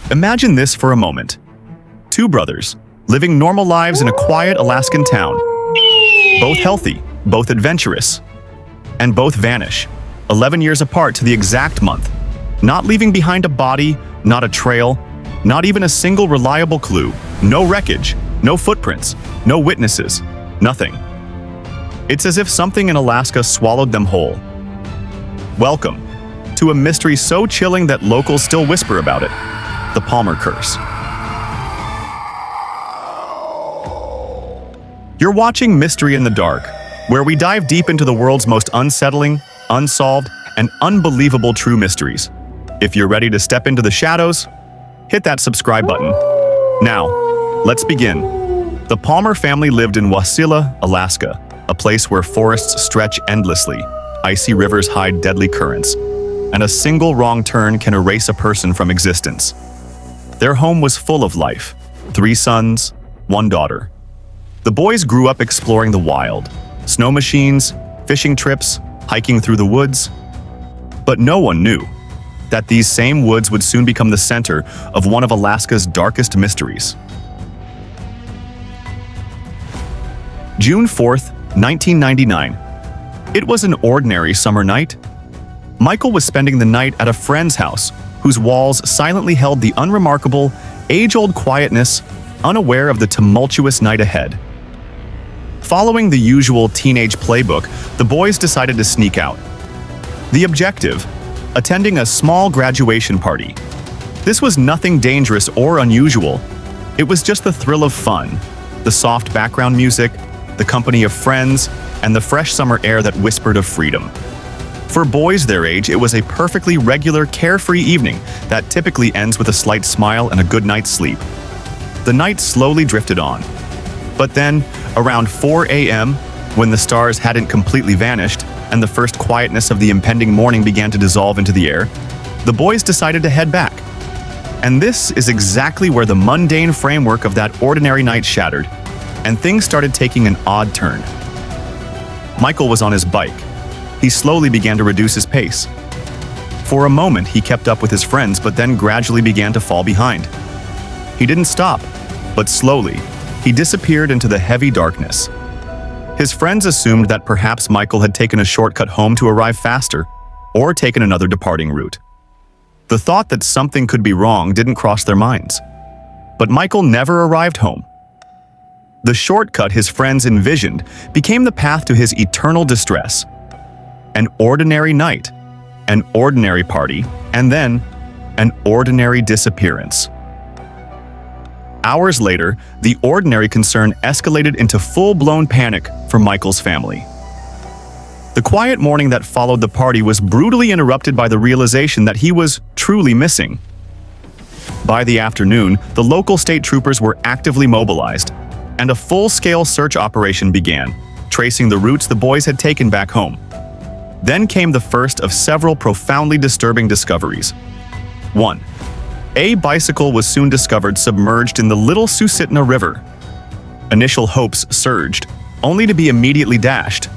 Imagine this for a moment. Two brothers, living normal lives in a quiet Alaskan town. Both healthy, both adventurous, and both vanish, 11 years apart to the exact month, not leaving behind a body, not a trail, not even a single reliable clue, no wreckage, no footprints, no witnesses, nothing. It's as if something in Alaska swallowed them whole. Welcome to a mystery so chilling that locals still whisper about it, the Palmer Curse. You're watching Mystery in the Dark, where we dive deep into the world's most unsettling, unsolved, and unbelievable true mysteries. If you're ready to step into the shadows, hit that subscribe button. Now, let's begin. The Palmer family lived in Wasilla, Alaska, a place where forests stretch endlessly, icy rivers hide deadly currents, and a single wrong turn can erase a person from existence. Their home was full of life, 3 sons, 1 daughter. The boys grew up exploring the wild, snow machines, fishing trips, hiking through the woods. But no one knew that these same woods would soon become the center of one of Alaska's darkest mysteries. June 4th, 1999. It was an ordinary summer night. Michael was spending the night at a friend's house, whose walls silently held the unremarkable, age-old quietness, unaware of the tumultuous night ahead. Following the usual teenage playbook, the boys decided to sneak out. The objective: attending a small graduation party. This was nothing dangerous or unusual. It was just the thrill of fun, the soft background music, the company of friends, and the fresh summer air that whispered of freedom. For boys their age, it was a perfectly regular, carefree evening that typically ends with a slight smile and a good night's sleep. The night slowly drifted on. But then, around 4 a.m., when the stars hadn't completely vanished and the first quietness of the impending morning began to dissolve into the air, the boys decided to head back. And this is exactly where the mundane framework of that ordinary night shattered, and things started taking an odd turn. Michael was on his bike. He slowly began to reduce his pace. For a moment, he kept up with his friends, but then gradually began to fall behind. He didn't stop, but slowly, he disappeared into the heavy darkness. His friends assumed that perhaps Michael had taken a shortcut home to arrive faster, or taken another departing route. The thought that something could be wrong didn't cross their minds. But Michael never arrived home. The shortcut his friends envisioned became the path to his eternal distress. An ordinary night, an ordinary party, and then an ordinary disappearance. Hours later, the ordinary concern escalated into full-blown panic for Michael's family. The quiet morning that followed the party was brutally interrupted by the realization that he was truly missing. By the afternoon, the local state troopers were actively mobilized, and a full-scale search operation began, tracing the routes the boys had taken back home. Then came the first of several profoundly disturbing discoveries. 1. A bicycle was soon discovered submerged in the Little Susitna River. Initial hopes surged, only to be immediately dashed.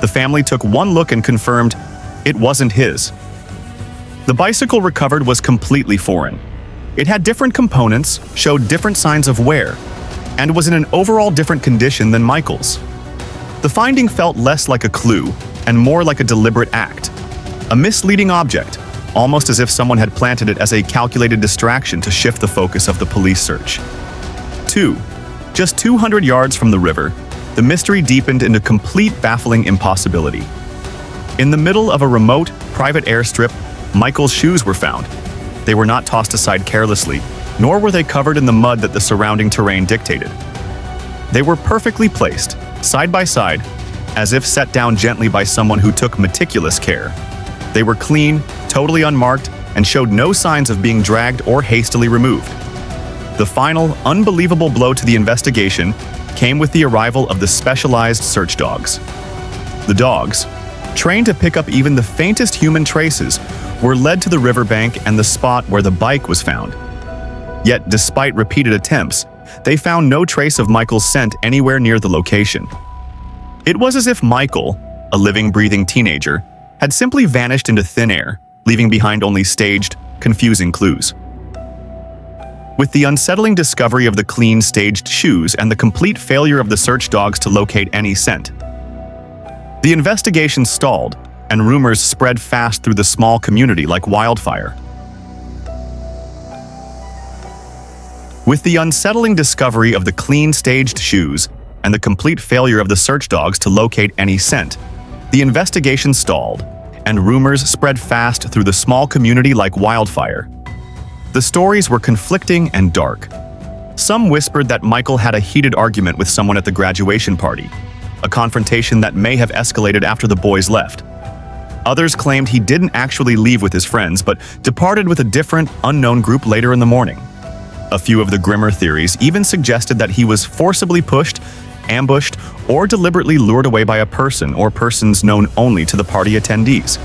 The family took one look and confirmed it wasn't his. The bicycle recovered was completely foreign. It had different components, showed different signs of wear, and was in an overall different condition than Michael's. The finding felt less like a clue and more like a deliberate act, a misleading object, almost as if someone had planted it as a calculated distraction to shift the focus of the police search. 2. Just 200 yards from the river, the mystery deepened into complete baffling impossibility. In the middle of a remote, private airstrip, Michael's shoes were found. They were not tossed aside carelessly, nor were they covered in the mud that the surrounding terrain dictated. They were perfectly placed, side by side, as if set down gently by someone who took meticulous care. They were clean, totally unmarked, and showed no signs of being dragged or hastily removed. The final, unbelievable blow to the investigation came with the arrival of the specialized search dogs. The dogs, trained to pick up even the faintest human traces, were led to the riverbank and the spot where the bike was found. Yet, despite repeated attempts, they found no trace of Michael's scent anywhere near the location. It was as if Michael, a living, breathing teenager, had simply vanished into thin air, leaving behind only staged, confusing clues. With the unsettling discovery of the clean, staged shoes and the complete failure of the search dogs to locate any scent, the investigation stalled, and rumors spread fast through the small community like wildfire. With the unsettling discovery of the clean, staged shoes and the complete failure of the search dogs to locate any scent, the investigation stalled, and rumors spread fast through the small community like wildfire. The stories were conflicting and dark. Some whispered that Michael had a heated argument with someone at the graduation party, a confrontation that may have escalated after the boys left. Others claimed he didn't actually leave with his friends, but departed with a different, unknown group later in the morning. A few of the grimmer theories even suggested that he was forcibly pushed, ambushed, or deliberately lured away by a person or persons known only to the party attendees.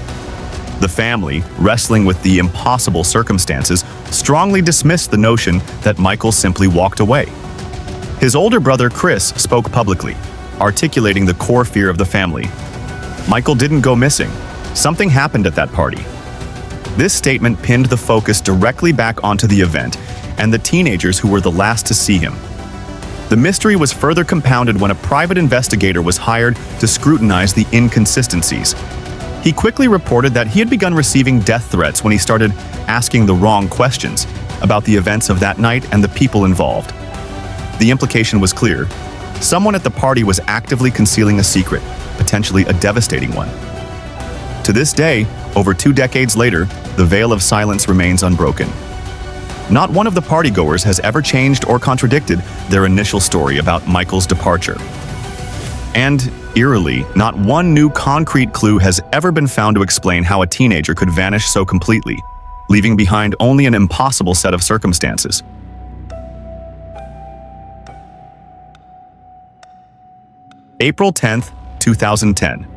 The family, wrestling with the impossible circumstances, strongly dismissed the notion that Michael simply walked away. His older brother Chris spoke publicly, articulating the core fear of the family. Michael didn't go missing. Something happened at that party. This statement pinned the focus directly back onto the event and the teenagers who were the last to see him. The mystery was further compounded when a private investigator was hired to scrutinize the inconsistencies. He quickly reported that he had begun receiving death threats when he started asking the wrong questions about the events of that night and the people involved. The implication was clear. Someone at the party was actively concealing a secret, potentially a devastating one. To this day, over 2 decades later, the veil of silence remains unbroken. Not one of the partygoers has ever changed or contradicted their initial story about Michael's departure. And, eerily, not one new concrete clue has ever been found to explain how a teenager could vanish so completely, leaving behind only an impossible set of circumstances. April 10th, 2010.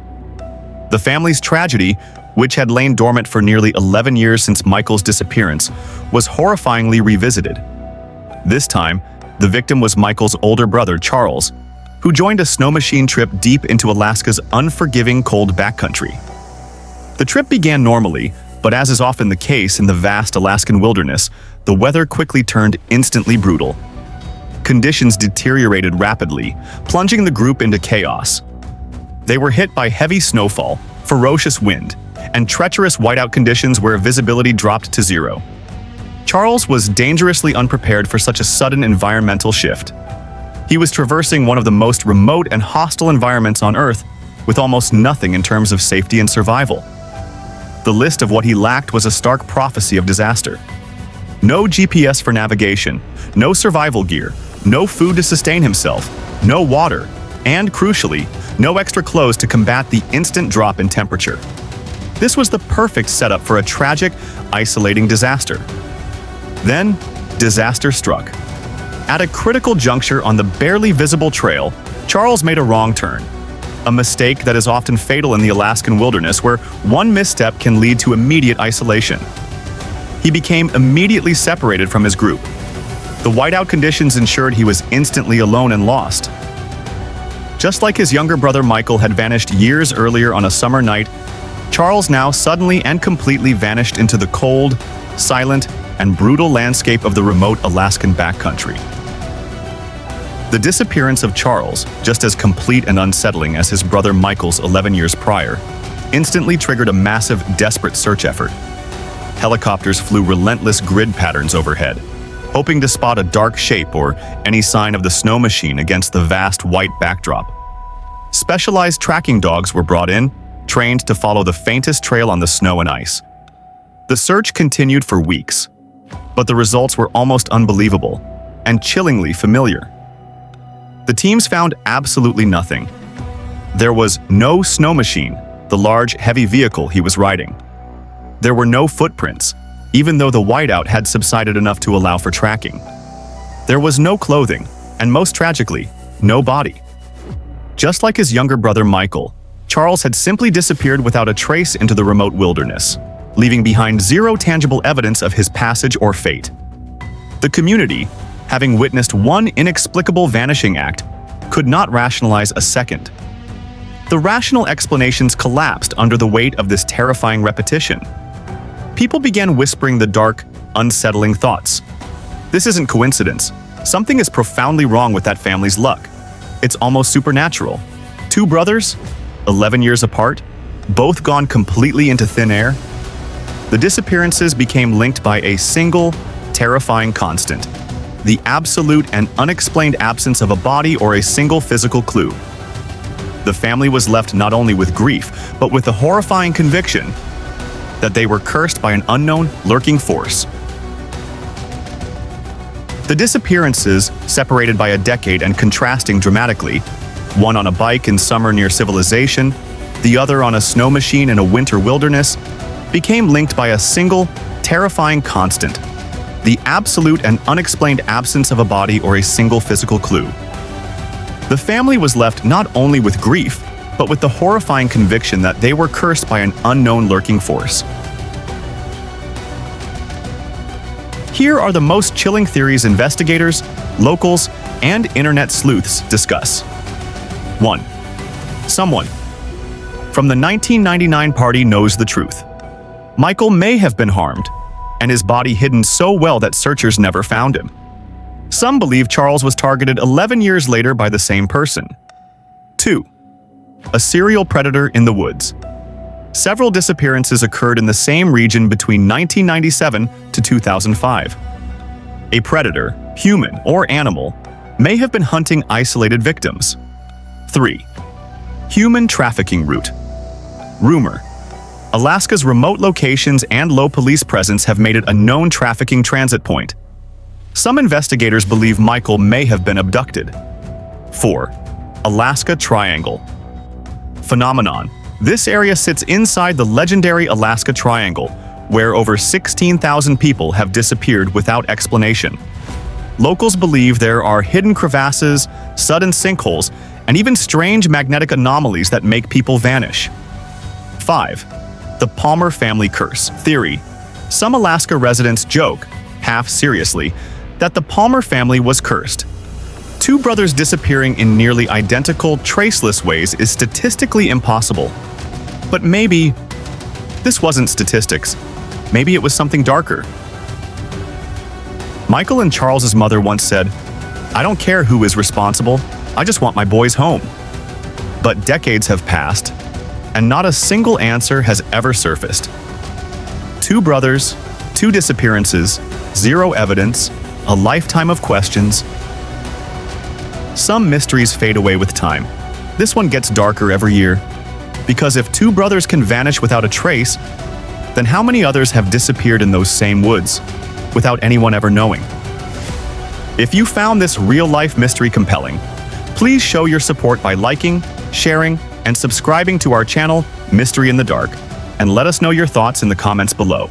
The family's tragedy, which had lain dormant for nearly 11 years since Michael's disappearance, was horrifyingly revisited. This time, the victim was Michael's older brother, Charles, who joined a snow machine trip deep into Alaska's unforgiving cold backcountry. The trip began normally, but as is often the case in the vast Alaskan wilderness, the weather quickly turned instantly brutal. Conditions deteriorated rapidly, plunging the group into chaos. They were hit by heavy snowfall, ferocious wind, and treacherous whiteout conditions where visibility dropped to zero. Charles was dangerously unprepared for such a sudden environmental shift. He was traversing one of the most remote and hostile environments on Earth, with almost nothing in terms of safety and survival. The list of what he lacked was a stark prophecy of disaster. No GPS for navigation, no survival gear, no food to sustain himself, no water, and, crucially, no extra clothes to combat the instant drop in temperature. This was the perfect setup for a tragic, isolating disaster. Then, disaster struck. At a critical juncture on the barely visible trail, Charles made a wrong turn. A mistake that is often fatal in the Alaskan wilderness, where one misstep can lead to immediate isolation. He became immediately separated from his group. The whiteout conditions ensured he was instantly alone and lost. Just like his younger brother Michael had vanished years earlier on a summer night, Charles now suddenly and completely vanished into the cold, silent, and brutal landscape of the remote Alaskan backcountry. The disappearance of Charles, just as complete and unsettling as his brother Michael's 11 years prior, instantly triggered a massive, desperate search effort. Helicopters flew relentless grid patterns overhead, hoping to spot a dark shape or any sign of the snow machine against the vast white backdrop. Specialized tracking dogs were brought in, trained to follow the faintest trail on the snow and ice. The search continued for weeks, but the results were almost unbelievable and chillingly familiar. The teams found absolutely nothing. There was no snow machine, the large, heavy vehicle he was riding. There were no footprints, even though the whiteout had subsided enough to allow for tracking. There was no clothing, and most tragically, no body. Just like his younger brother Michael, Charles had simply disappeared without a trace into the remote wilderness, leaving behind zero tangible evidence of his passage or fate. The community, having witnessed one inexplicable vanishing act, could not rationalize a second. The rational explanations collapsed under the weight of this terrifying repetition. People began whispering the dark, unsettling thoughts. This isn't coincidence. Something is profoundly wrong with that family's luck. It's almost supernatural. Two brothers, 11 years apart, both gone completely into thin air. The disappearances became linked by a single, terrifying constant: the absolute and unexplained absence of a body or a single physical clue. The family was left not only with grief, but with the horrifying conviction that they were cursed by an unknown, lurking force. The disappearances, separated by a decade and contrasting dramatically, one on a bike in summer near civilization, the other on a snow machine in a winter wilderness, became linked by a single, terrifying constant: the absolute and unexplained absence of a body or a single physical clue. The family was left not only with grief, but with the horrifying conviction that they were cursed by an unknown lurking force. Here are the most chilling theories investigators, locals, and internet sleuths discuss. 1. Someone from the 1999 party knows the truth. Michael may have been harmed, and his body hidden so well that searchers never found him. Some believe Charles was targeted 11 years later by the same person. 2. A serial predator in the woods. Several disappearances occurred in the same region between 1997 to 2005. A predator, human or animal, may have been hunting isolated victims. 3. Human trafficking route. Rumor: Alaska's remote locations and low police presence have made it a known trafficking transit point. Some investigators believe Michael may have been abducted. 4. Alaska Triangle. Phenomenon: This area sits inside the legendary Alaska Triangle, where over 16,000 people have disappeared without explanation. Locals believe there are hidden crevasses, sudden sinkholes, and even strange magnetic anomalies that make people vanish. 5. The Palmer family curse theory. Some Alaska residents joke, half seriously, that the Palmer family was cursed. Two brothers disappearing in nearly identical, traceless ways is statistically impossible. But maybe this wasn't statistics. Maybe it was something darker. Michael and Charles's mother once said, "I don't care who is responsible, I just want my boys home." But decades have passed, and not a single answer has ever surfaced. Two brothers, two disappearances, zero evidence, a lifetime of questions. Some mysteries fade away with time. This one gets darker every year. Because if two brothers can vanish without a trace, then how many others have disappeared in those same woods, without anyone ever knowing? If you found this real-life mystery compelling, please show your support by liking, sharing, and subscribing to our channel, Mystery in the Dark, and let us know your thoughts in the comments below.